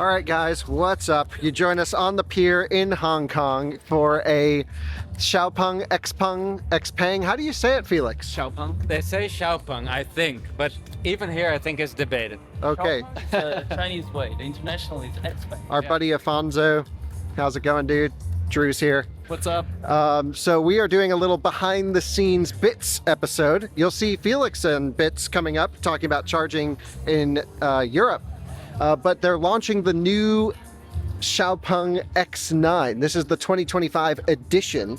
right, guys, what's up? You join us on the pier in Hong Kong for a XPeng. How do you say it, Felix? Xiaopeng. They say Xiaopeng, I think, but even here I think it's debated. Okay. It's the Chinese way. The international is XPeng. Our buddy Afonso. How's it going, dude? Drew's here. What's up? So we are doing a little behind the scenes bits episode. You'll see Felix and Bits coming up talking about charging in Europe. But they're launching the new XPeng X9. This is the 2025 edition,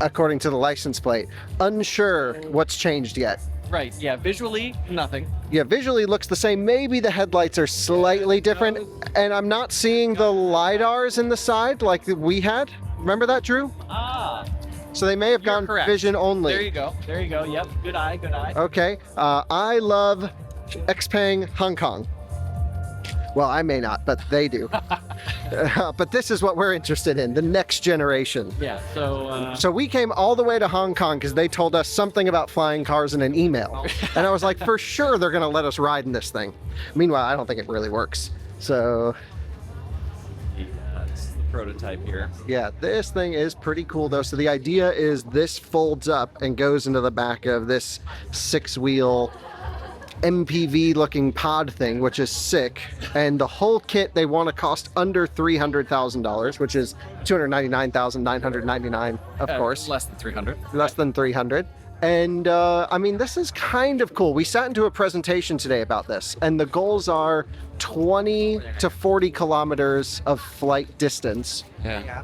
according to the license plate. Unsure what's changed yet. Right, yeah, visually, nothing. Yeah, visually looks the same. Maybe the headlights are slightly different. And I'm not seeing the LiDARs in the side like we had. Remember that, Drew? Ah, So they may have you're gone correct. vision only. There you go, there you go. Yep, good eye, good eye. Okay, I love XPeng Hong Kong. Well, I may not, but they do. But this is what we're interested in, the next generation. Yeah, so... So we came all the way to Hong Kong because they told us something about flying cars in an email. And I was like, for sure they're going to let us ride in this thing. Meanwhile, I don't think it really works. So yeah, this is the prototype here. yeah, this thing is pretty cool though. So the idea is this folds up and goes into the back of this 6-wheel MPV looking pod thing, which is sick. And the whole kit they want to cost under $300,000, which is $299,999, of course. Less than 300. Less than 300. And I mean, this is kind of cool. We sat into a presentation today about this, and the goals are 20 to 40 kilometers of flight distance. Yeah.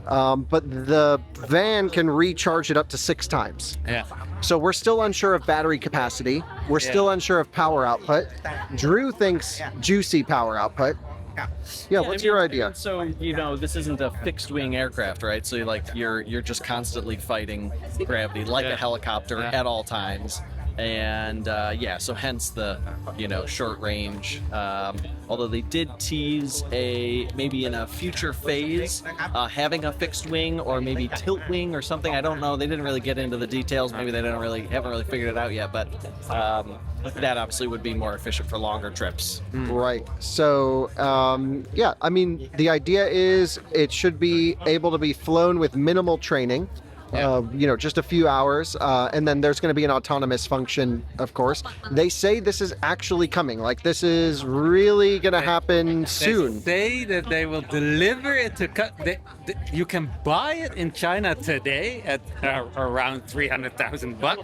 But the van can recharge it up to 6 times. Yeah. So we're still unsure of battery capacity. We're still unsure of power output. Drew thinks juicy power output. Yeah, what's your idea? So, you know, this isn't a fixed wing aircraft, right? So you're just constantly fighting gravity like a helicopter at all times. And yeah, so hence the, you know, short range. Although they did tease maybe in a future phase, having a fixed wing or maybe tilt wing or something. I don't know. They didn't really get into the details. Maybe they haven't really figured it out yet. But that obviously would be more efficient for longer trips. Right. So, yeah, I mean, the idea is it should be able to be flown with minimal training. You know, just a few hours, and then there's going to be an autonomous function, of course. They say this is actually coming, like this is really going to happen soon. They say that they will deliver it to you can buy it in China today at around 300,000 bucks,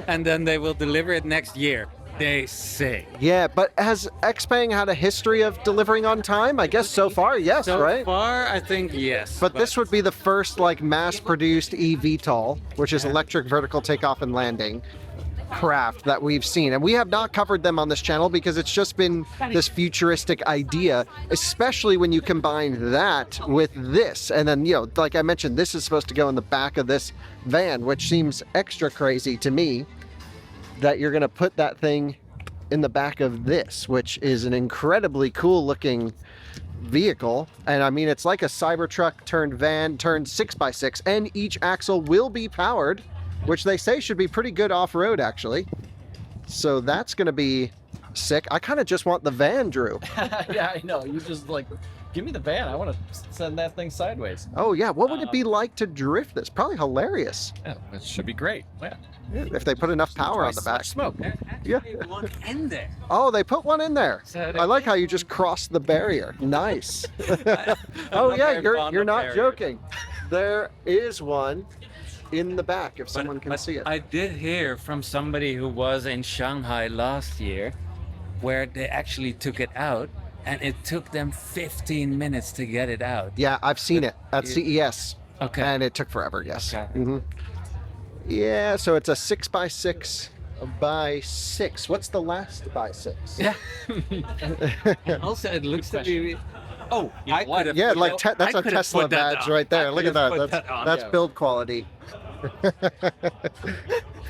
and then they will deliver it next year. They say. Yeah, but has XPeng had a history of delivering on time? I guess so far, yes, So right? far, I think yes. But this would be the first like mass-produced eVTOL, which is electric vertical takeoff and landing craft that we've seen. And we have not covered them on this channel because it's just been this futuristic idea, especially when you combine that with this. And then, you know, like I mentioned, this is supposed to go in the back of this van, which seems extra crazy to me, that you're going to put that thing in the back of this, which is an incredibly cool looking vehicle. And I mean, it's like a Cybertruck turned van turned 6x6, and each axle will be powered, which they say should be pretty good off-road actually. So that's going to be sick. I kind of just want the van, Drew. Yeah, I know. You just like, give me the van. I want to send that thing sideways. Oh yeah, what would it be like to drift this? Probably hilarious. Yeah, it should be great. Yeah. If they put enough power on the back. Smoke. Yeah. One in there. Oh, they put one in there. So I like how you just crossed the barrier. Nice. Oh not yeah, very you're fond you're of not barriers. joking. There is one in the back if someone can see it. I did hear from somebody who was in Shanghai last year, where they actually took it out, and it took them 15 minutes to get it out. Yeah, I've seen it at CES. Okay. And it took forever, yes. Okay. Mhm. Yeah, so it's a 6x6 by 6. What's the last by 6? Yeah. Also, it looks to be. Oh, I could have. Yeah, put like that- that's I a could have Tesla put that badge on. right there. I Look could at have that. put on. That's Yeah. build quality.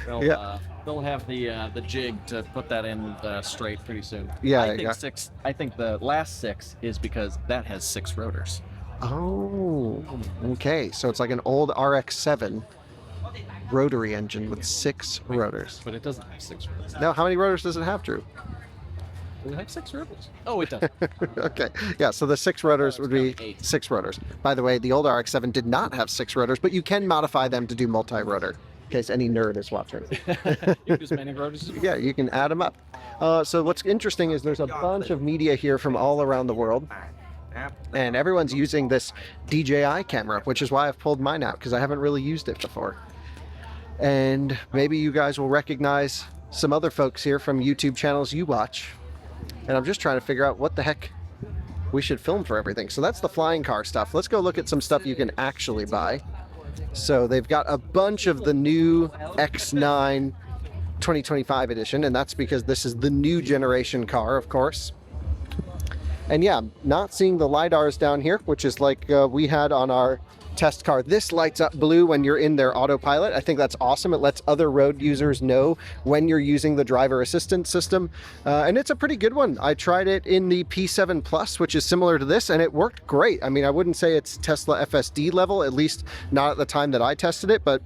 They'll have the jig to put that in straight pretty soon. Yeah, I think yeah. 6. I think the last 6 is because that has 6 rotors. Oh, okay. So it's like an old RX-7 rotary engine with 6 rotors. But it doesn't have 6 rotors. Now, how many rotors does it have, Drew? Does it have 6 rotors? Oh, it does. Okay, yeah, so the 6 rotors would be 8. 6 rotors. By the way, the old RX-7 did not have 6 rotors, but you can modify them to do multi-rotor, in case any nerd is watching. You can use many rotors as well. Yeah, you can add them up. So what's interesting is there's a bunch of media here from all around the world, and everyone's using this DJI camera, which is why I've pulled mine out, because I haven't really used it before. And maybe you guys will recognize some other folks here from YouTube channels you watch. And I'm just trying to figure out what the heck we should film for everything. So that's the flying car stuff. Let's go look at some stuff you can actually buy. So they've got a bunch of the new X9 2025 edition, and that's because this is the new generation car, of course. And yeah, not seeing the LiDARs down here, which is like we had on our test car. This lights up blue when you're in their autopilot. I think that's awesome. It lets other road users know when you're using the driver assistance system. And it's a pretty good one. I tried it in the P7 Plus, which is similar to this, and it worked great. I mean, I wouldn't say it's Tesla FSD level, at least not at the time that I tested it, but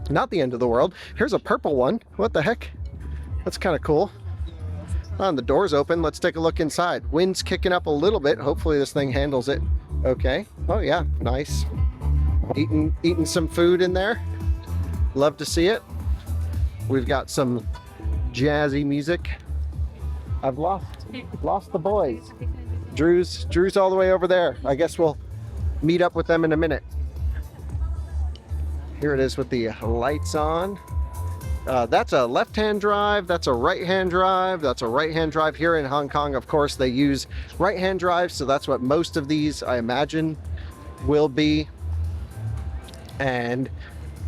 not the end of the world. Here's a purple one. What the heck? That's kind of cool. Oh, the door's open. Let's take a look inside. Wind's kicking up a little bit. Hopefully this thing handles it okay. Oh yeah, nice. Eating some food in there. Love to see it. We've got some jazzy music. I've lost the boys. Drew's all the way over there. I guess we'll meet up with them in a minute. Here it is with the lights on. That's a left-hand drive, that's a right-hand drive, that's a right-hand drive. Here in Hong Kong, of course, they use right-hand drives, so that's what most of these, I imagine, will be. And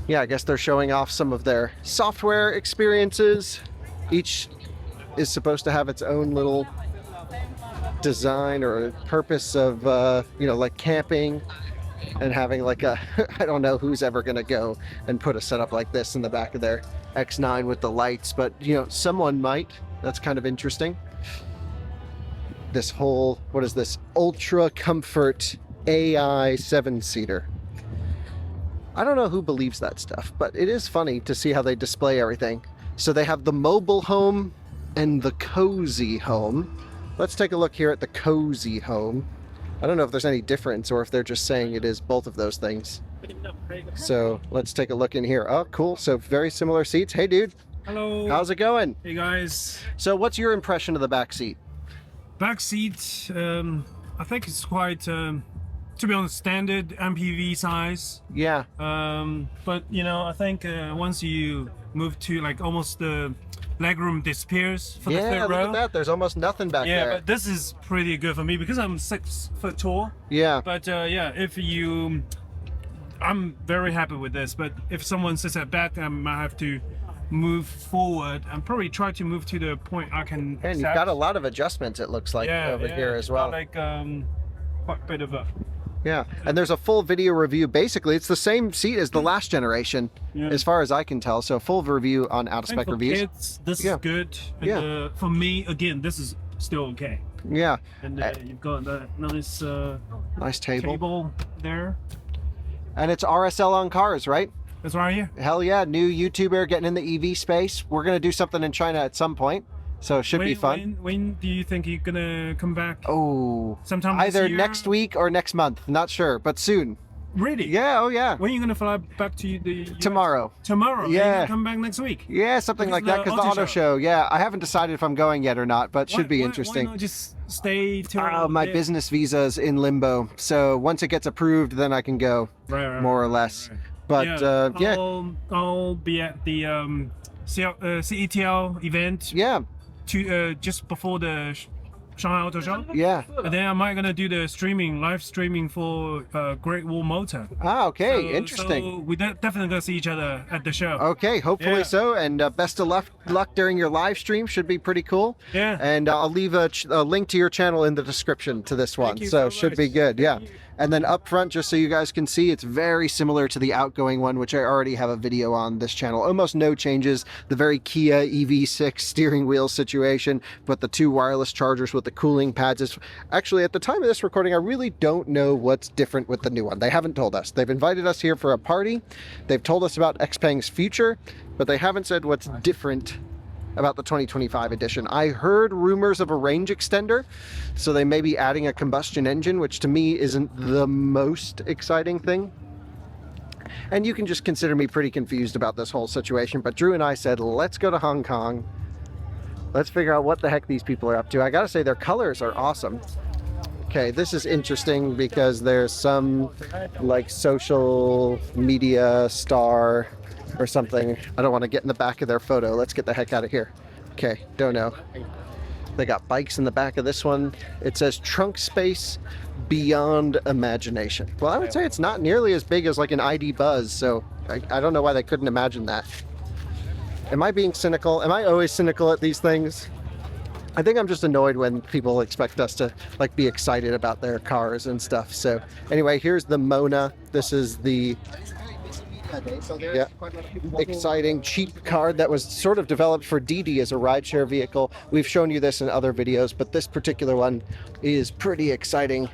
yeah, I guess they're showing off some of their software experiences. Each is supposed to have its own little design or purpose of, you know, like camping and having like a, I don't know who's ever gonna go and put a setup like this in the back of their X9 with the lights, but you know, someone might. That's kind of interesting. This whole, what is this? Ultra Comfort AI 7-seater. I don't know who believes that stuff, but it is funny to see how they display everything. So they have the mobile home and the cozy home. Let's take a look here at the cozy home. I don't know if there's any difference or if they're just saying it is both of those things. So let's take a look in here. Oh, cool. So very similar seats. Hey, dude. Hello. How's it going? Hey, guys. So what's your impression of the back seat? Back seat, I think it's quite, to be honest, standard MPV size. Yeah. But, you know, I think once you move to like almost the legroom disappears for the Yeah, third look row. at that. There's almost nothing back Yeah, there. but this is pretty good for me because I'm 6 foot tall. Yeah. But yeah, I'm very happy with this. But if someone sits at back, I might have to move forward and probably try to move to the point I can. And you've got a lot of adjustments, it looks like, over here as well. Like quite a bit of a. Yeah, and there's a full video review. Basically, it's the same seat as the last generation, as far as I can tell. So full review on Out of Spec for Reviews. Kids, this is good. And, for me, again, this is still okay. Yeah. And you've got that nice nice table there. And it's RSL on cars, right? That's right here. Hell yeah, new YouTuber getting in the EV space. We're gonna do something in China at some point, so it should be fun. When do you think you're gonna come back? Oh, sometime this either year? next week or next month. Not sure, but soon. Really? Yeah. Oh yeah. When are you gonna fly back to the US? Tomorrow. Tomorrow. Yeah. You're gonna come back next week. Yeah, something like that. Because the auto show. Yeah, I haven't decided if I'm going yet or not, but should be interesting. Why not just stay till? My business visa's in limbo, so once it gets approved, then I can go, more or less. Right. But yeah, I'll be at the CETL event. Yeah. Just before the Shanghai Auto Show. Yeah. And then I might gonna do the live streaming for Great Wall Motor. Ah, okay, So interesting. we definitely gonna see each other at the show. Okay, hopefully so, and best of luck during your live stream. Should be pretty cool. Yeah. And I'll leave a link to your channel in the description to this one, you so so should much. be good. Yeah. And then up front, just so you guys can see, it's very similar to the outgoing one, which I already have a video on this channel. Almost no changes. The very Kia EV6 steering wheel situation, but the 2 wireless chargers with the cooling pads. Is actually, at the time of this recording, I really don't know what's different with the new one. They haven't told us. They've invited us here for a party. They've told us about XPeng's future, but they haven't said what's different about the 2025 edition. I heard rumors of a range extender, so they may be adding a combustion engine, which to me isn't the most exciting thing. And you can just consider me pretty confused about this whole situation, but Drew and I said, let's go to Hong Kong. Let's figure out what the heck these people are up to. I gotta say, their colors are awesome. Okay, this is interesting because there's some like social media star or something. I don't want to get in the back of their photo. Let's get the heck out of here. Okay, don't know. They got bikes in the back of this one. It says trunk space beyond imagination. Well, I would say it's not nearly as big as like an ID Buzz, so I don't know why they couldn't imagine that. Am I being cynical? Am I always cynical at these things? I think I'm just annoyed when people expect us to like be excited about their cars and stuff. So anyway, here's the Mona. This is the exciting cheap car that was sort of developed for Didi as a rideshare vehicle. We've shown you this in other videos, but this particular one is pretty exciting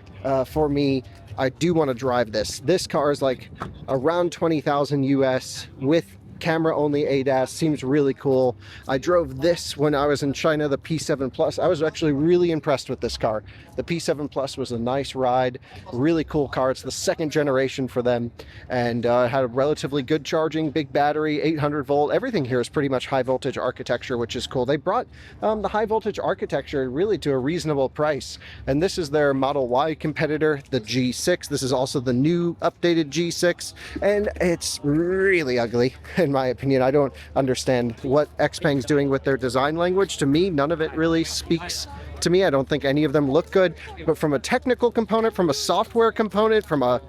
for me. I do want to drive this. This car is like around 20,000 US with camera only ADAS. Seems really cool. I drove this when I was in China, the P7 Plus. I was actually really impressed with this car. The P7 Plus was a nice ride, really cool car. It's the second generation for them, and had a relatively good charging, big battery, 800 volt. Everything here is pretty much high voltage architecture, which is cool. They brought the high voltage architecture really to a reasonable price, and this is their Model Y competitor, the G6. This is also the new updated G6, and it's really ugly in my opinion. I don't understand what XPeng's doing with their design language. To me, none of it really speaks to me. I don't think any of them look good, but from a technical component, from a software component, from a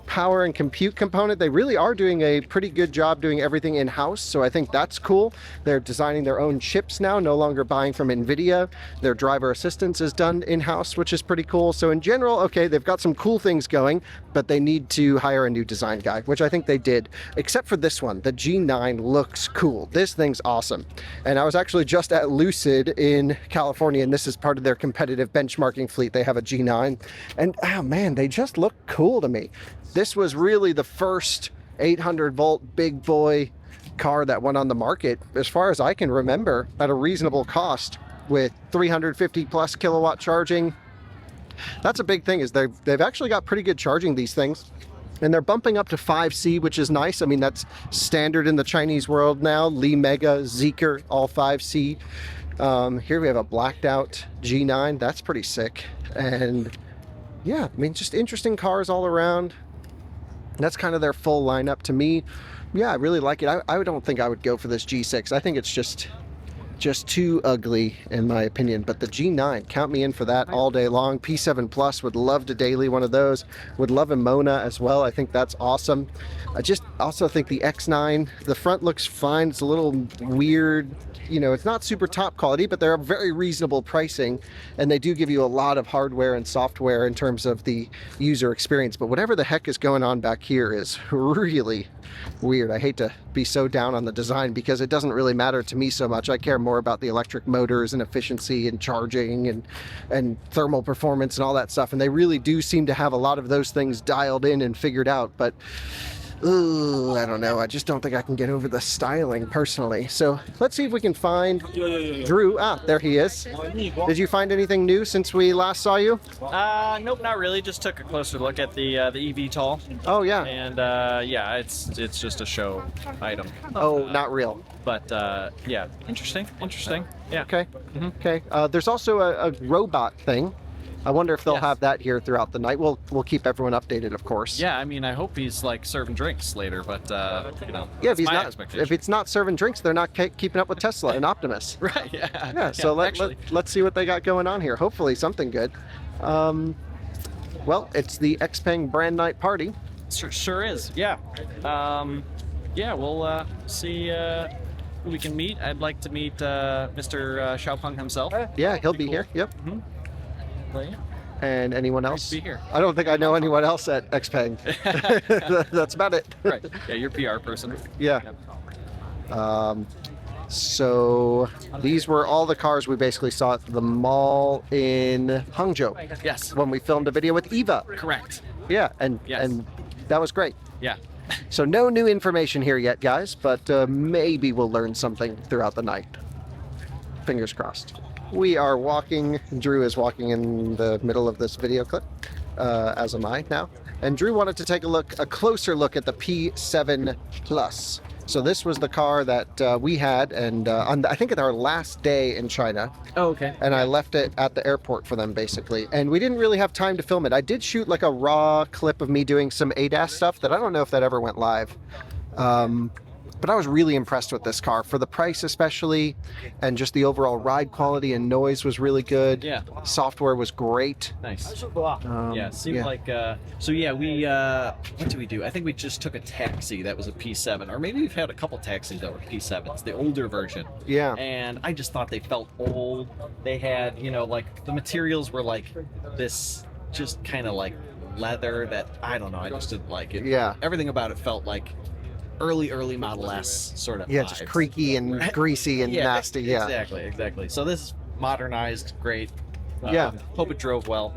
power and compute component, they really are doing a pretty good job doing everything in-house. So I think that's cool. They're designing their own chips now, no longer buying from NVIDIA. Their driver assistance is done in-house, which is pretty cool. So in general, okay, they've got some cool things going, but they need to hire a new design guy, which I think they did, except for this one. The G9 looks cool. This thing's awesome. And I was actually just at Lucid in California, and this is part of their competitive benchmarking fleet. They have a G9, and oh man, they just look cool to me. This was really the first 800 volt big boy car that went on the market, as far as I can remember, at a reasonable cost with 350 plus kilowatt charging. That's a big thing, is they've actually got pretty good charging, these things. And they're bumping up to 5C, which is nice. I mean, that's standard in the Chinese world now. Li Mega, Zeekr, all 5C. Here we have a blacked out G9. That's pretty sick. And yeah, I mean, just interesting cars all around. That's kind of their full lineup to me. Yeah, I really like it. I don't think I would go for this G6. I think it's just too ugly in my opinion, but the G9, count me in for that all day long. P7 Plus, would love to daily one of those. Would love a Mona as well. I think that's awesome. I just also think the X9, the front looks fine. It's a little weird, it's not super top quality, but they're a very reasonable pricing, and they do give you a lot of hardware and software in terms of the user experience. But whatever the heck is going on back here is really weird. I hate to be so down on the design because it doesn't really matter to me so much. I care more about the electric motors and efficiency and charging and thermal performance and all that stuff, and they really do seem to have a lot of those things dialed in and figured out. But I don't know. I just don't think I can get over the styling personally. So let's see if we can find Drew. Ah, there he is. Did you find anything new since we last saw you? Nope, not really. Just took a closer look at the eVTOL. Oh yeah. And yeah, it's just a show item. Oh, not real. But yeah, interesting. Yeah. Okay. Okay. There's also a robot thing. I wonder if they'll have that here throughout the night. We'll keep everyone updated, of course. Yeah, I mean, I hope he's like serving drinks later, but yeah, if he's not serving drinks, they're not keeping up with Tesla and Optimus. Right. Yeah. Yeah. So let's see what they got going on here. Hopefully something good. Well, it's the XPeng brand night party. Sure is. Yeah. Yeah. We'll see who we can meet. I'd like to meet Mr. Xiaopeng himself. Yeah, he'll be here. Yep. Mm-hmm. Well, yeah. And anyone else? Nice to be here. I don't think I know anyone else at XPeng. That's about it. Right. Yeah, you're PR person. Yeah. So these were all the cars we basically saw at the mall in Hangzhou. Yes. When we filmed a video with Eva. Correct. Yeah, and that was great. Yeah. So no new information here yet, guys, but maybe we'll learn something throughout the night. Fingers crossed. We are walking. Drew is walking in the middle of this video clip, as am I now. And Drew wanted to take a closer look at the P7 Plus. So this was the car that we had, and I think at our last day in China. Oh, okay. And I left it at the airport for them, basically. And we didn't really have time to film it. I did shoot like a raw clip of me doing some ADAS stuff that I don't know if that ever went live. But I was really impressed with this car for the price, especially, and just the overall ride quality and noise was really good. Yeah. Software was great. Nice. Yeah, seemed like. So yeah, we. What did we do? I think we just took a taxi that was a P7, or maybe we've had a couple taxis that were P7s, the older version. Yeah. And I just thought they felt old. They had, like the materials were like this, just kind of like leather that I don't know. I just didn't like it. Yeah. Everything about it felt like early Model S sort of. Yeah, vibes. just creaky and greasy and nasty. Yeah. Exactly. So this is modernized, great. Yeah. Hope it drove well.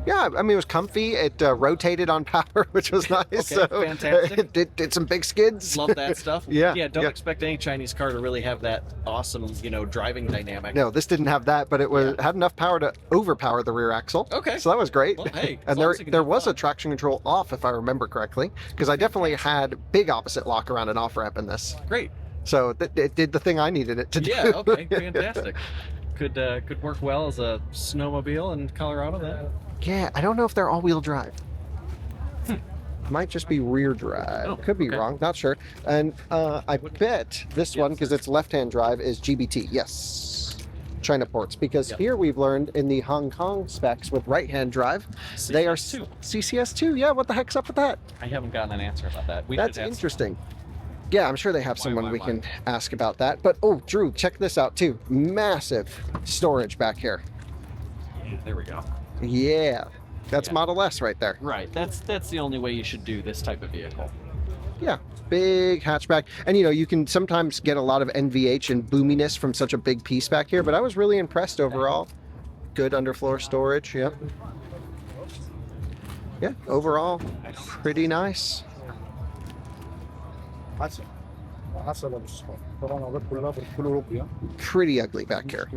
Yeah, I mean, it was comfy. It rotated on power, which was nice. Okay, so fantastic. It did some big skids. Love that stuff. Yeah, Yeah, don't yeah. expect any Chinese car to really have that awesome, driving dynamic. No, this didn't have that, but it had enough power to overpower the rear axle. Okay. So that was great. Well, hey, as and long as it can there have was fun. a traction control off, if I remember correctly, because I definitely had big opposite lock around an off ramp in this. Great. So it did the thing I needed it to do. Yeah, okay, fantastic. Could work well as a snowmobile in Colorado then. Yeah, I don't know if they're all-wheel drive. Might just be rear drive. Oh, Could be okay. wrong, not sure. And I bet this one, because it's left-hand drive, is GBT. Yes. China ports, because Yep. here we've learned in the Hong Kong specs with right-hand drive, they are CCS2. CCS2. Yeah, what the heck's up with that? I haven't gotten an answer about that. That's should ask. interesting. Yeah, I'm sure they have someone why, we why? can ask about that. But oh, Drew, check this out too. Massive storage back here. Yeah, there we go. Yeah, that's Yeah. Model S right there. Right. That's the only way you should do this type of vehicle. Yeah, big hatchback. And you can sometimes get a lot of NVH and boominess from such a big piece back here, but I was really impressed overall. Good underfloor storage, yep. Yeah, overall, pretty nice. Pretty ugly back here.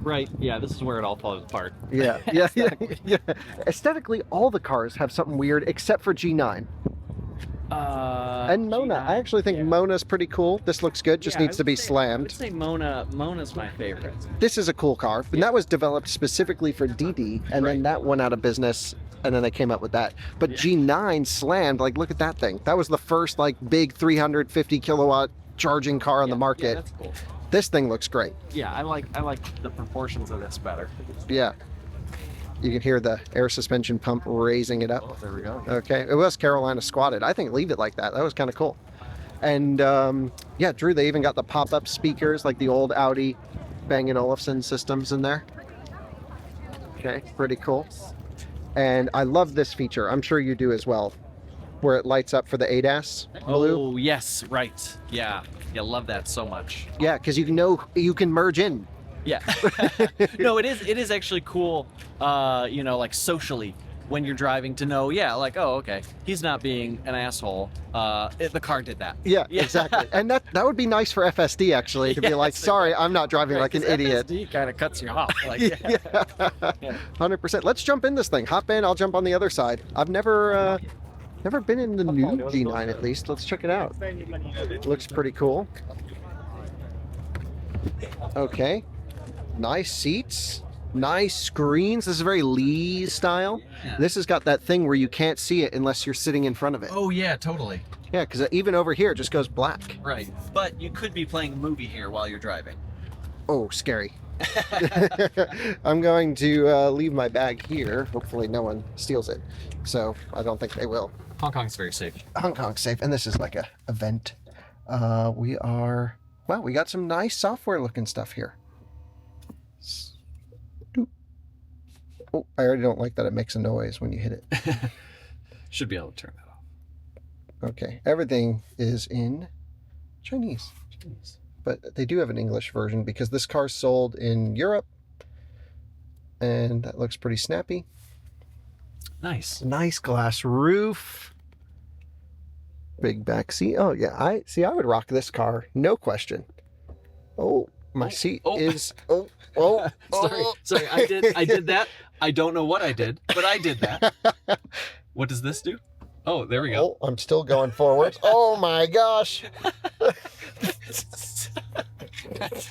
Right. Yeah. This is where it all falls apart. Yeah, yeah. Aesthetically, all the cars have something weird except for G9. And Mona. I actually think Mona's pretty cool. This looks good, just needs to be I would slammed. say Mona's my favorite. This is a cool car, and that was developed specifically for DD, and then that went out of business, and then they came up with that. But G9 slammed, like, look at that thing. That was the first, like, big 350 kilowatt charging car on the Yeah, market. that's cool. This thing looks great. Yeah, I like the proportions of this better. Yeah. You can hear the air suspension pump raising it up. Oh, there we go. Okay, it was Carolina squatted. I think leave it like that. That was kind of cool. And yeah, Drew, they even got the pop-up speakers like the old Audi Bang & Olufsen systems in there. Okay, pretty cool. And I love this feature. I'm sure you do as well, where it lights up for the ADAS blue. Oh, yes, right. Yeah. Yeah, love that so much. Yeah, because you can merge in. Yeah. No, it is actually cool, like socially when you're driving to know, like, oh, okay, he's not being an asshole. The car did that. Yeah, exactly. And that would be nice for FSD actually to be like, Yes, sorry, I'm not driving like an idiot. FSD kind of cuts you off. Like, Yeah, 100%. Let's jump in this thing. Hop in. I'll jump on the other side. I've never been in the new G9 at least. Let's check it out. Looks pretty cool. Okay, nice seats, nice screens. This is very Lee style. Yeah. This has got that thing where you can't see it unless you're sitting in front of it. Oh yeah, totally. Yeah, because even over here it just goes black. Right. But you could be playing a movie here while you're driving. Oh, scary. I'm going to leave my bag here. Hopefully no one steals it. So I don't think they will. Hong Kong's very safe. Hong Kong's safe. And this is like a event. We got some nice software looking stuff here. Oh, I already don't like that it makes a noise when you hit it. Should be able to turn that off. Okay, everything is in Chinese. But they do have an English version because this car's sold in Europe. And that looks pretty snappy. Nice. Nice glass roof. Big back seat. Oh yeah, I would rock this car, no question. Oh, My seat oh. is. Sorry, I did that. I don't know what I did, but I did that. What does this do? Oh, there we go. Oh, I'm still going forward. Oh my gosh.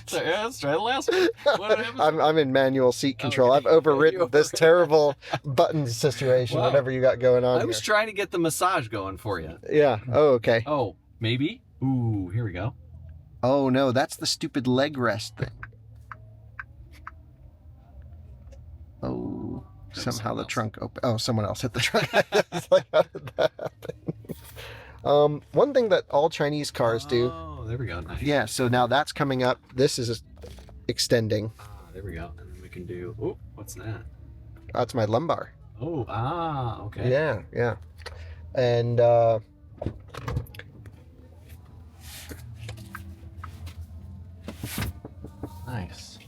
Sorry, let's try the last one. What happens? I'm in manual seat control. Okay. I've overridden this terrible button situation, Wow. whatever you got going on I was here. trying to get the massage going for you. Yeah. Oh, okay. Oh, maybe? Ooh, here we go. Oh no, that's the stupid leg rest thing. Oh, somehow someone the else. trunk open. Oh, someone else hit the trunk. It's like, how did that happen? One thing that all Chinese cars do. Oh, there we go. Nice. Yeah, so now that's coming up. This is extending. Ah, there we go. And then we can do. Oh, what's that? That's my lumbar. Oh, okay. Yeah, yeah. And Nice.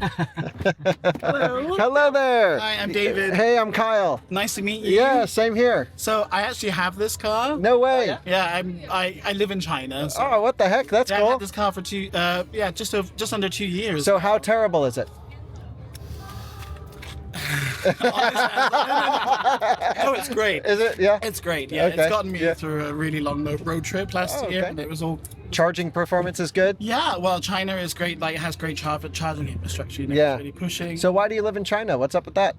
Hello. hello there. Hi, I'm David. Hey, I'm Kyle. Nice to meet you. Yeah, same here. So I actually have this car. No way. Yeah, I live in China. So Oh, what the heck? That's yeah, I cool. had this car for just under 2 years. So how terrible is it? Oh, it's great. Is it? Yeah. It's great. Yeah, Okay, it's gotten me yeah. through a really long road trip last Oh, year, okay. and it was all. Charging performance is good. Yeah, well, China is great. Like, it has great charging infrastructure. You know, Yeah. it's really pushing. So why do you live in China? What's up with that?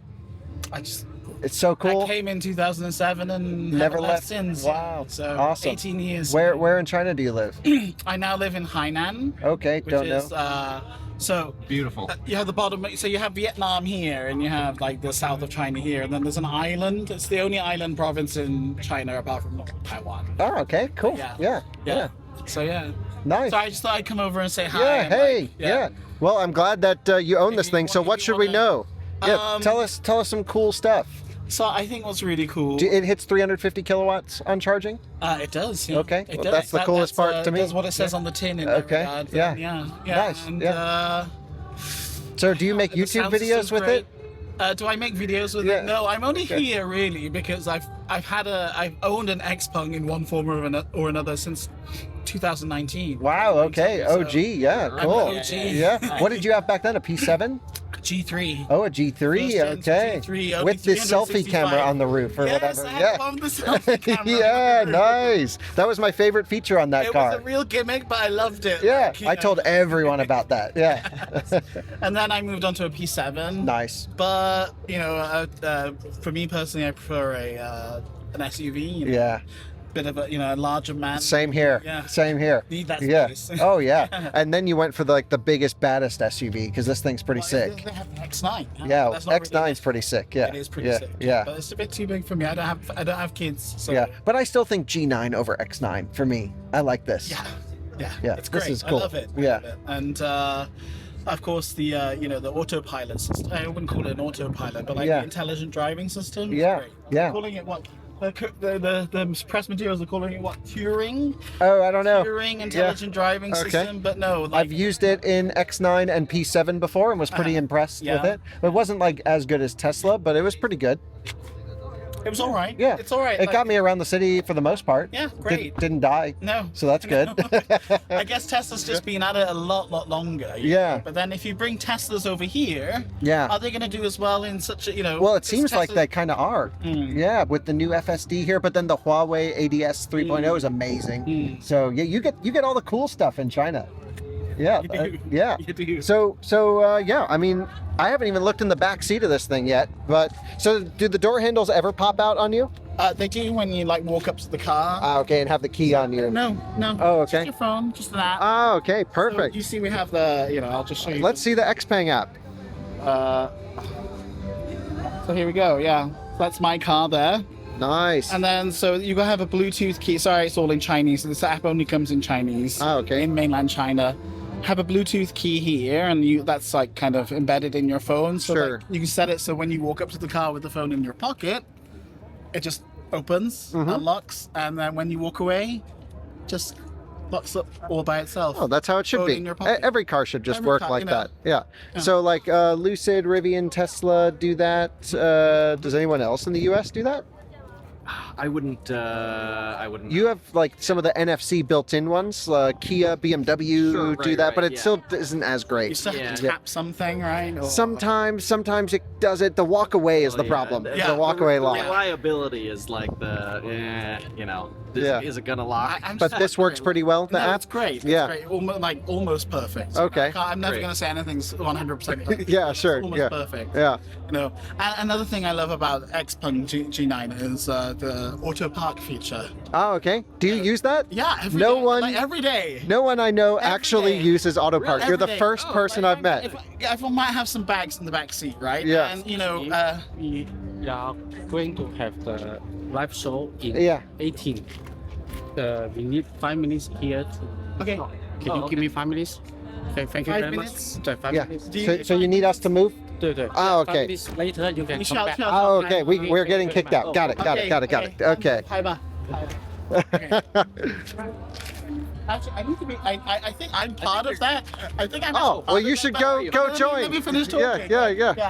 I just It's so cool. I came in 2007 and Never haven't left? since. Wow. So Awesome. 18 years. Where in China do you live? I now live in Hainan. Okay, Which don't is know. so Beautiful. you have the bottom. So you have Vietnam here, and you have like the south of China here, and then there's an island. It's the only island province in China apart from Taiwan. Oh, okay, cool. Yeah. Yeah. Yeah. So yeah. Nice. So I just thought I'd come over and say hi. Yeah, and, hey, like, yeah. Well, I'm glad that you own this you thing. So want- what if should you we wanna- know? Yeah, Um, tell us some cool stuff. So I think what's really cool. It hits 350 kilowatts on charging? It does. Yeah. Okay, It well, does. that's the coolest part to me. That's what it says on the tin. In that Okay, regard. yeah. Yeah. Nice, And, yeah. So do you make the YouTube sound videos system's with great. it? Do I make videos with Yeah. it? No, I'm only Okay. here really because I've owned an XPeng in one form or another since 2019. Wow, okay. So- OG, yeah, I'm cool. an OG. Yeah. What did you have back then? A P7? G3. Oh, a G3, First gen okay. G3, only With the selfie 365. camera on the roof or Yes, whatever. I had Yeah. one with the selfie camera. Yeah, nice. That was my favorite feature on that It car. was a real gimmick, but I loved it. Yeah, Like, you I know. told everyone about that. Yeah. And then I moved on to a P7. Nice. But for me personally, I prefer an SUV. You know, Yeah. Bit of a larger man. Same here. Yeah. Same here. Need that Yeah. space. Oh yeah. And then you went for the biggest, baddest SUV because this thing's pretty Well, sick. They have the X9. Yeah, That's not X9's really- pretty sick. Yeah. It is pretty yeah. sick. Yeah. But it's a bit too big for me. I don't have kids. So Yeah. But I still think G9 over X9 for me. I like this. Yeah. Yeah. Yeah, It's this great. is cool. I love it. Yeah. I love it. And of course the the autopilot system. I wouldn't call it an autopilot, but like Yeah. the intelligent driving system. It's Yeah, great. yeah. They're calling it what? The press materials are calling it what? Turing. Oh, I don't know. Turing intelligent driving Okay. system. But no, like, I've used it in X9 and P7 before and was pretty impressed with Yeah. it. It wasn't like as good as Tesla, but it was pretty good. it was all right. Yeah. It's all right. It like- got me around the city for the most part. Yeah, great. Didn't die. No. So that's good. I guess Tesla's just been at it a lot longer. you Yeah. know? But then if you bring Teslas over here, Yeah. are they going to do as well in such a Well, it this seems like Tesla- they kind of are. Yeah, with the new FSD here, but then the Huawei ADS 3.0 is amazing. So yeah, you get all the cool stuff in China. Yeah, You do. yeah. You do. So yeah, I mean, I haven't even looked in the back seat of this thing yet. But so, do the door handles ever pop out on you? They do when you like walk up to the car. Ah, okay, and have the key on you. No. Oh, okay. Just your phone, just that. Ah, okay, So perfect. you see, we have the. I'll just show you. Let's see the XPeng app. So here we go. Yeah, that's my car there. Nice. And then so you have a Bluetooth key. Sorry, it's all in Chinese. So this app only comes in Chinese. Ah, okay. In mainland China. Have a Bluetooth key here, and that's like kind of embedded in your phone. So Sure. like, you can set it so when you walk up to the car with the phone in your pocket, it just opens, unlocks, and then when you walk away, just locks up all by itself. Oh, that's how it should Phone be. in your pocket. Every car should just Every work car, like you know. that. Yeah. So like Lucid, Rivian, Tesla do that. Does anyone else in the US do that? I wouldn't. You have like some of the NFC built-in ones, Kia, BMW Sure, do right, that, right, but it yeah. still isn't as You great. still have to Yeah. tap something, right? Or- Sometimes it does it. The walk away is the problem. Yeah. The walk away The lock. reliability is like Yeah. is it gonna lock? I'm But just this works pretty well. The No, app. it's great. It's Yeah. great. Almost perfect. Okay. I'm never Great. going to say anything's 100% perfect. Yeah, sure. It's almost Yeah. perfect. Yeah. You know, and another thing I love about XPeng G9 is the auto park feature. Oh, okay. Do you use that? Yeah, every No day, one- like every day. No one I know Every actually day. uses auto park. Every You're the day. first Oh, person like, I've met. If I might have some bags in the back seat, right? Yeah. And you know, We are going to have the live show in Yeah. 18. We need 5 minutes here. okay. Can you give me 5 minutes? Okay, thank you 5 very minutes? much. 5 Yeah. minutes. So you need us to move? 对对。Oh, 5 okay. minutes later you can You come shout, back. shout. Oh, okay. We're getting kicked out. Got it. Got it. Got it. Got it. Okay. 拍吧。Actually, I need to be. I think I'm part of that. I think I'm. Oh, part well, of you that, should but go let me- join. Let me finish Yeah, talking. yeah.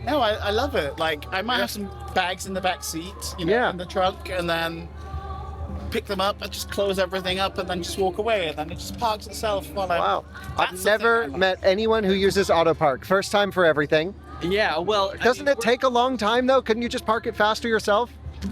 No, I love it. Like, I might have some bags in the back seat, you know, Yeah. in the trunk, and then pick them up and just close everything up, and then just walk away, and then it just parks itself while I'm. Wow. That's I've the thing I never like. met anyone who uses auto park. First time for everything. Yeah, well, Doesn't it take a long time though? Couldn't you just park it faster yourself?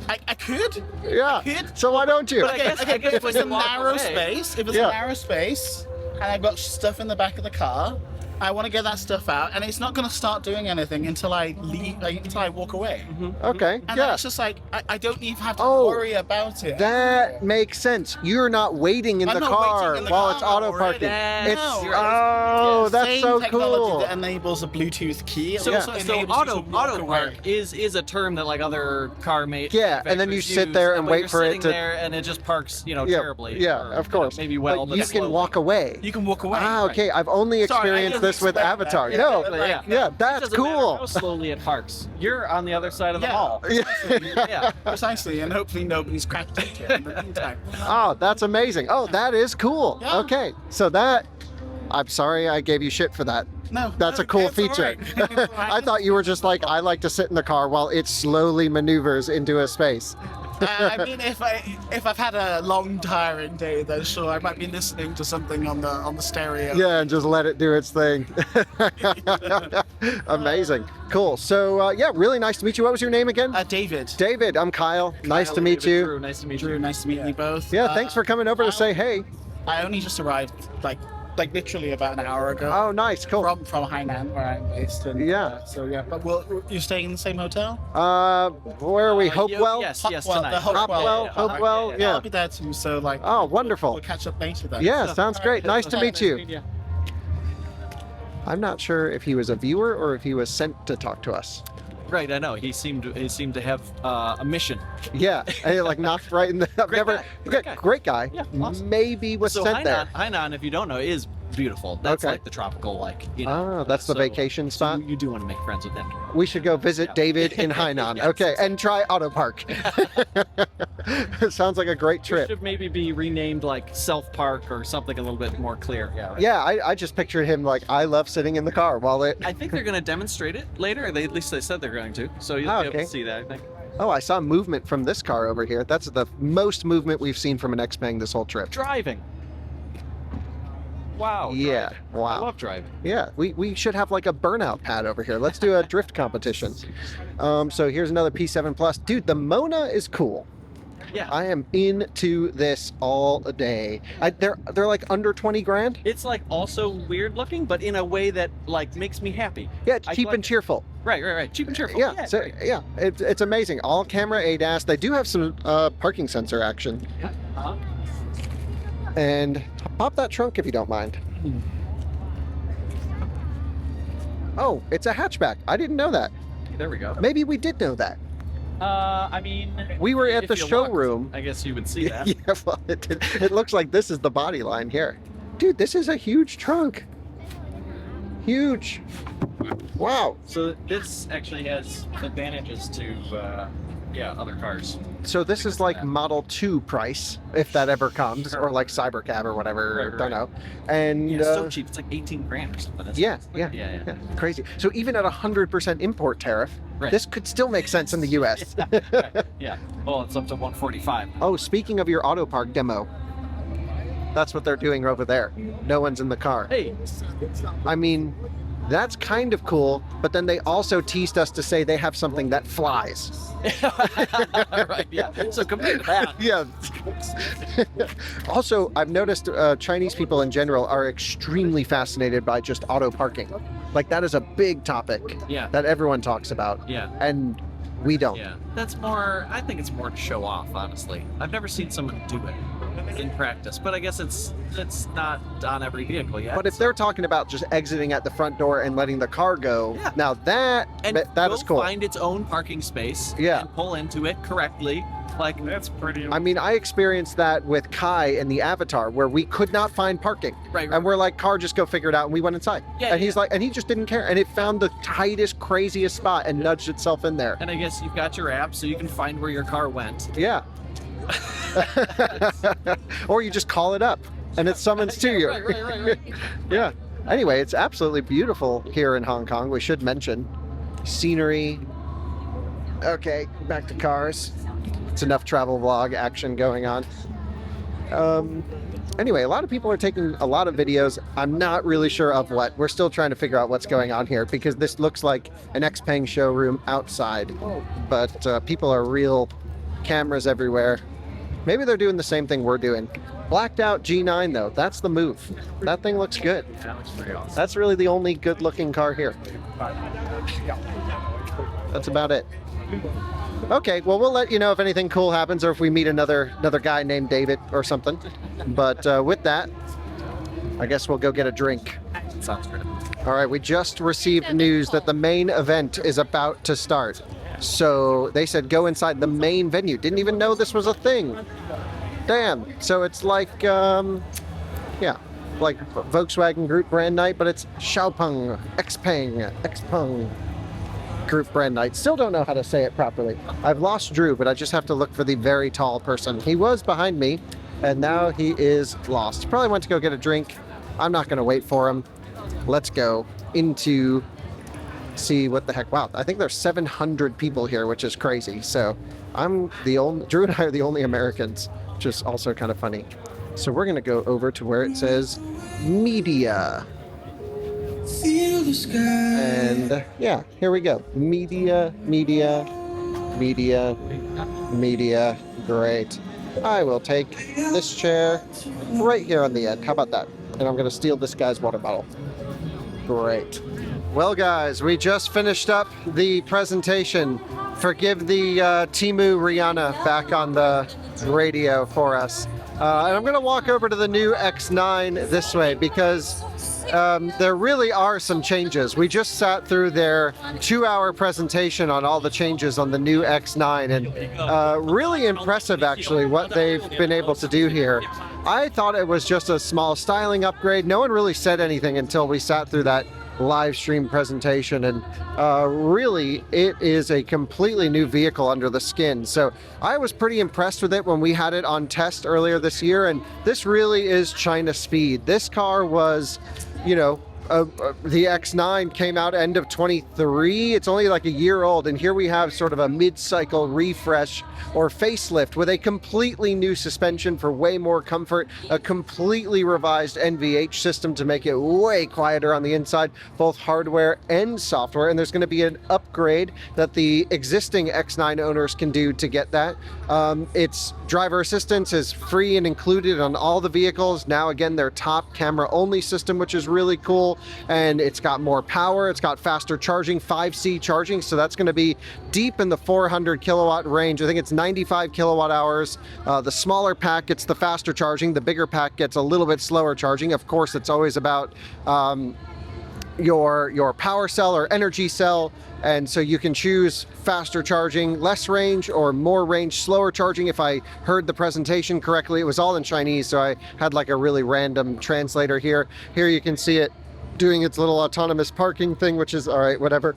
I could. Yeah. could. So why don't you? But I guess- Okay, if when it's a you walk narrow away- space, if it's Yeah. a narrow space, and I've got stuff in the back of the car, I want to get that stuff out, and it's not going to start doing anything until I leave, until I walk away. Okay. And then Yeah. it's just like I don't even have to Oh, worry about it. That makes sense. You're not waiting in I'm the not car waiting in the while car it's auto already. parking. Yeah. It's No. oh, that's Same so technology cool. that enables a Bluetooth key. It So, also so enables you to walk auto away. park is a term that like other car Yeah, and then you sit there and but wait you're for it sitting to- there and it just parks, Yeah, terribly. yeah, or, of course. maybe well, but you can slowly. walk away. You can walk away. Ah, okay. I've only Sorry, I experienced didn't this with expect that. Avatar. Yeah, No, but like, yeah, It that's doesn't matter cool. how slowly it parks. You're on the other side of the Yeah. mall. Yeah. Precisely, and hopefully nobody's cracked into it in the meantime. Oh, that's amazing. Oh, that is cool. Yeah. Okay, so that. I'm sorry I gave you shit for that. No, That's no, a cool it's all feature. right. It's all right. I thought you were just like, I like to sit in the car while it slowly maneuvers into a space. I mean, if I've had a long, tiring day, then sure, I might be listening to something on the stereo. Yeah, and just let it do its thing. Amazing. Cool. So, yeah, really nice to meet you. What was your name again? David. David, I'm Kyle. Nice to meet you. Drew, nice to meet Drew, you. nice to meet you both. Yeah, thanks for coming over to say hey. I only just arrived, like literally about an hour ago. Oh, nice. Cool. From Hainan, where I'm based. And, Yeah. so yeah, but you're staying in the same hotel? Where are we? Hopewell? Yes, Hopewell, tonight. the Hopewell. Hopewell, yeah. I'll be there too. So like. Oh, wonderful. We'll catch up later then. Yeah, sounds great. Nice to meet you. you. I'm not sure if he was a viewer or if he was sent to talk to us. Right, I know. He seemed to have a mission. Yeah, and, like knocked right in the. I've Great never. guy. Great guy. Great guy. Yeah, awesome. Maybe was So sent there. Hainan, if you don't know, is beautiful. That's Okay. like the tropical, Oh, that's the vacation spot? You do want to make friends with them. We should go visit Yeah. David in Hainan. Yes. Okay, and try auto park. Sounds like a great It trip. should maybe be renamed like Self Park or something a little bit more clear. Yeah. Right. Yeah, I just pictured him like, I love sitting in the car while it. I think they're going to demonstrate it later. At least they said they're going to. So you'll Oh, be able okay. to see that, I think. Oh, I saw movement from this car over here. That's the most movement we've seen from an XPeng this whole trip. Driving. Wow. Yeah, driving. I wow. love driving. Yeah, we should have like a burnout pad over here. Let's do a drift competition. So here's another P7 Plus. Dude, the Mona is cool. Yeah. I am into this all day. They're like under 20 grand. It's like also weird looking, but in a way that like makes me happy. Yeah, it's I cheap like and it. cheerful. Right. Cheap and cheerful. Yeah, so, great. yeah, it's amazing. All camera ADAS. They do have some parking sensor action. Uh-huh. And pop that trunk if you don't mind. Oh, it's a hatchback. I didn't know that. There we go. Maybe we did know that. I mean, We were at if the you looked, showroom. I guess you would see that. Yeah, well, it looks like this is the body line here. Dude, this is a huge trunk. Huge. Wow. So this actually has advantages to other cars. So this is like Model 2 price, if that ever comes, or like Cybercab or whatever, Right, don't know. And Yeah, it's so cheap. It's like 18 grand or something. isn't yeah, it? yeah, crazy. So even at 100% import tariff, Right. this could still make sense in the US. Yeah. Well, it's up to 145. Oh, speaking of your auto park demo, that's what they're doing over there. No one's in the car. Hey. I mean, that's kind of cool, but then they also teased us to say they have something that flies. Right. Yeah. So compared to that. Yeah. Also, I've noticed Chinese people in general are extremely fascinated by just auto parking. Like that is a big topic Yeah. that everyone talks about, Yeah. and we don't. Yeah. That's more. I think it's more to show off. Honestly, I've never seen someone do it in practice, but I guess it's not on every vehicle yet. But if they're talking about just exiting at the front door and letting the car go, Yeah. now that will is cool. find its own parking space. Yeah. And pull into it correctly. Like That's pretty. I mean, I experienced that with Kai in the Avatar, where we could not find parking, Right. and we're like, "Car, just go figure it out." And we went inside, Yeah, and he's like, and he just didn't care, and it found the tightest, craziest spot and nudged itself in there. And I guess you've got your app, so you can find where your car went. Yeah. Or you just call it up, and it summons to you. Right. Yeah. Anyway, it's absolutely beautiful here in Hong Kong. We should mention scenery. Okay, back to cars. It's enough travel vlog action going on. Anyway, a lot of people are taking a lot of videos. I'm not really sure of what. We're still trying to figure out what's going on here because this looks like an XPeng showroom outside, but people are real cameras everywhere. Maybe they're doing the same thing we're doing. Blacked out G9 though, that's the move. That thing looks good. That's really the only good looking car here. That's about it. Okay, well, we'll let you know if anything cool happens or if we meet another guy named David or something. But with that, I guess we'll go get a drink. Sounds good. All right, we just received news that the main event is about to start. So they said go inside the main venue. Didn't even know this was a thing. Damn. So it's like, yeah, like Volkswagen Group brand night, but it's XPeng Group brand night. Still don't know how to say it properly. I've lost Drew, but I just have to look for the very tall person. He was behind me, and now he is lost. Probably went to go get a drink. I'm not going to wait for him. Let's go into see what the heck. Wow, I think there's 700 people here, which is crazy. So I'm the only, Drew and I are the only Americans, which is also kind of funny. So we're going to go over to where it says media. And yeah, here we go. Media. Great. I will take this chair right here on the end. How about that? And I'm going to steal this guy's water bottle. Great. Well, guys, we just finished up the presentation. Forgive the Temu Rihanna back on the radio for us. And I'm going to walk over to the new X9 this way because there really are some changes. We just sat through their 2-hour presentation on all the changes on the new X9, and really impressive actually what they've been able to do here. I thought it was just a small styling upgrade. No one really said anything until we sat through that live stream presentation, and really it is a completely new vehicle under the skin. So I was pretty impressed with it when we had it on test earlier this year, and this really is China speed. This car was, you know, the X9 came out end of 23. It's only like a year old, and here we have sort of a mid-cycle refresh or facelift with a completely new suspension for way more comfort, a completely revised NVH system to make it way quieter on the inside, both hardware and software, and there's going to be an upgrade that the existing X9 owners can do to get that. Its driver assistance is free and included on all the vehicles. Now again, their top camera only system, which is really cool, and it's got more power, it's got faster charging, 5C charging, so that's going to be deep in the 400 kilowatt range. I think it's 95 kilowatt hours. The smaller pack gets the faster charging, the bigger pack gets a little bit slower charging. Of course, it's always about your power cell or energy cell, and so you can choose faster charging, less range, or more range, slower charging. If I heard the presentation correctly, it was all in Chinese, so I had like a really random translator here. Here you can see it doing its little autonomous parking thing, which is all right, whatever.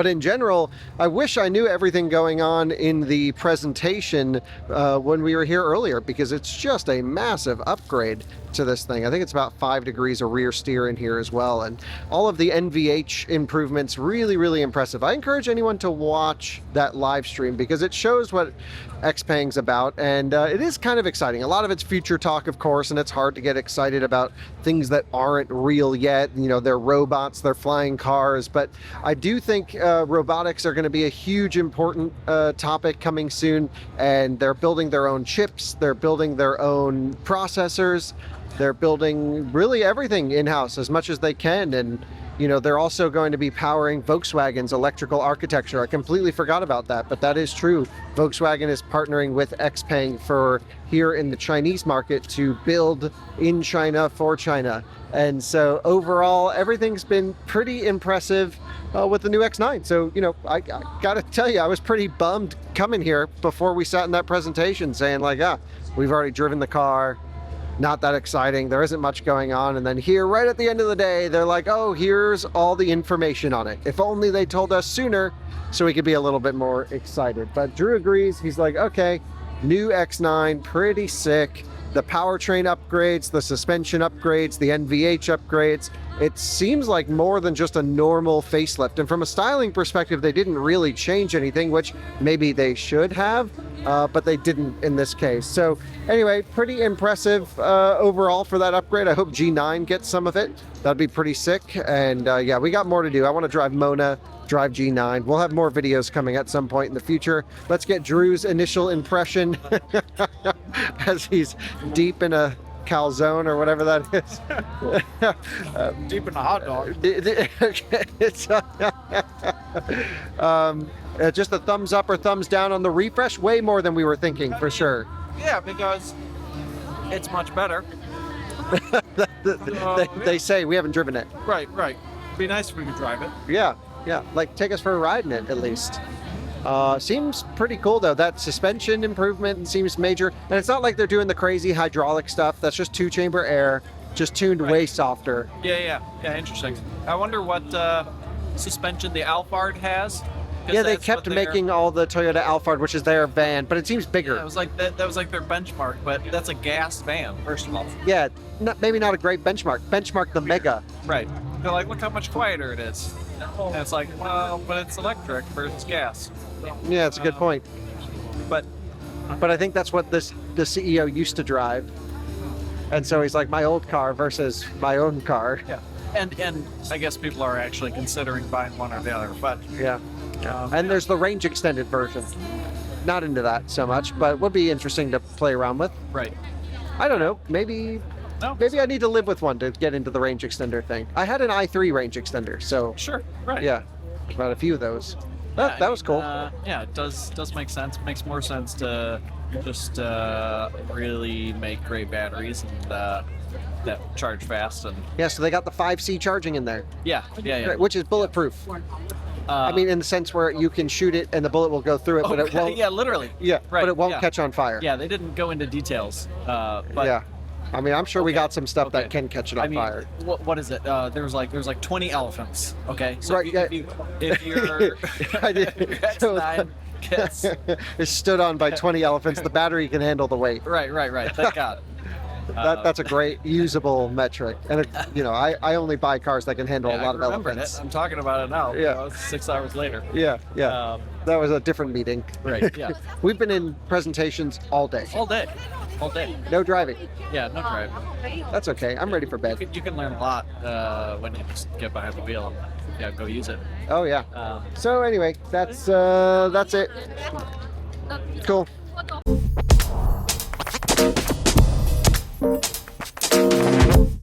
But in general, I wish I knew everything going on in the presentation when we were here earlier, because it's just a massive upgrade to this thing. I think it's about 5 degrees of rear steer in here as well, and all of the NVH improvements, really impressive. I encourage anyone to watch that live stream because it shows what XPeng's about, and it is kind of exciting. A lot of it's future talk, of course, and it's hard to get excited about things that aren't real yet. You know, they're robots, they're flying cars, but I do think robotics are going to be a huge important topic coming soon, and they're building their own chips, they're building their own processors, they're building really everything in-house as much as they can, and you know, they're also going to be powering Volkswagen's electrical architecture. I completely forgot about that, but that is true. Volkswagen is partnering with XPeng for here in the Chinese market to build in China for China. And so overall, everything's been pretty impressive with the new X9. So, you know, I gotta tell you, I was pretty bummed coming here before we sat in that presentation saying like, we've already driven the car. Not that exciting, there isn't much going on, and then here right at the end of the day they're like, oh, here's all the information on it. If only they told us sooner so we could be a little bit more excited. But Drew agrees. He's like, okay, new X9, pretty sick. The powertrain upgrades, the suspension upgrades, the NVH upgrades, it seems like more than just a normal facelift. And from a styling perspective, they didn't really change anything, which maybe they should have, but they didn't in this case. So anyway, pretty impressive overall for that upgrade. I hope G9 gets some of it. That'd be pretty sick. And yeah, we got more to do. I want to drive Mona, drive G9. We'll have more videos coming at some point in the future. Let's get Drew's initial impression as he's deep in a calzone or whatever that is. Deep in a hot dog. It's just a thumbs up or thumbs down on the refresh. Way more than we were thinking, for sure. Yeah, because it's much better. They say we haven't driven it. Right. Be nice if we could drive it. Yeah, like take us for a ride in it at least. Seems pretty cool though. That suspension improvement seems major, and it's not like they're doing the crazy hydraulic stuff. That's just 2-chamber air, just tuned way softer. Yeah, interesting. I wonder what suspension the Alphard has. Yeah, they kept making all the Toyota Alphard, which is their van, but it seems bigger. Yeah, it was like that was like their benchmark, but that's a gas van, first of all. Yeah, maybe not a great benchmark. Benchmark the Mega. Right. They're like, look how much quieter it is. And it's like, well, but it's electric versus gas. Yeah, it's a good point. But I think that's what the CEO used to drive. And so he's like, my old car versus my own car. Yeah. And I guess people are actually considering buying one or the other, but yeah. And there's the range extended version. Not into that so much, but would be interesting to play around with. Right. I don't know. Maybe I need to live with one to get into the range extender thing. I had an i3 range extender, so sure. Right. Yeah, about a few of those. That was cool. Yeah, it does make sense. It makes more sense to just really make great batteries and that charge fast. And yeah, so they got the 5C charging in there. Yeah. Which is bulletproof. I mean, in the sense where you can shoot it and the bullet will go through it, but it won't. Yeah, literally. Yeah, right, but it won't catch on fire. Yeah, they didn't go into details. But yeah. I mean, I'm sure we got some stuff that can catch it on fire. What is it? There was like 20 elephants. Okay, so right, if your X9 gets it's stood on by 20 elephants, the battery can handle the weight. Right. Thank God. That's a great usable metric, and I only buy cars that can handle a lot of elephants. I'm talking about it now. Yeah, 6 hours later. Yeah. That was a different meeting. Right. Yeah. We've been in presentations all day. All day. No driving. Yeah, no driving. That's okay. I'm ready for bed. You can learn a lot when you just get behind the wheel and go use it. Oh yeah. So anyway, that's it. Cool.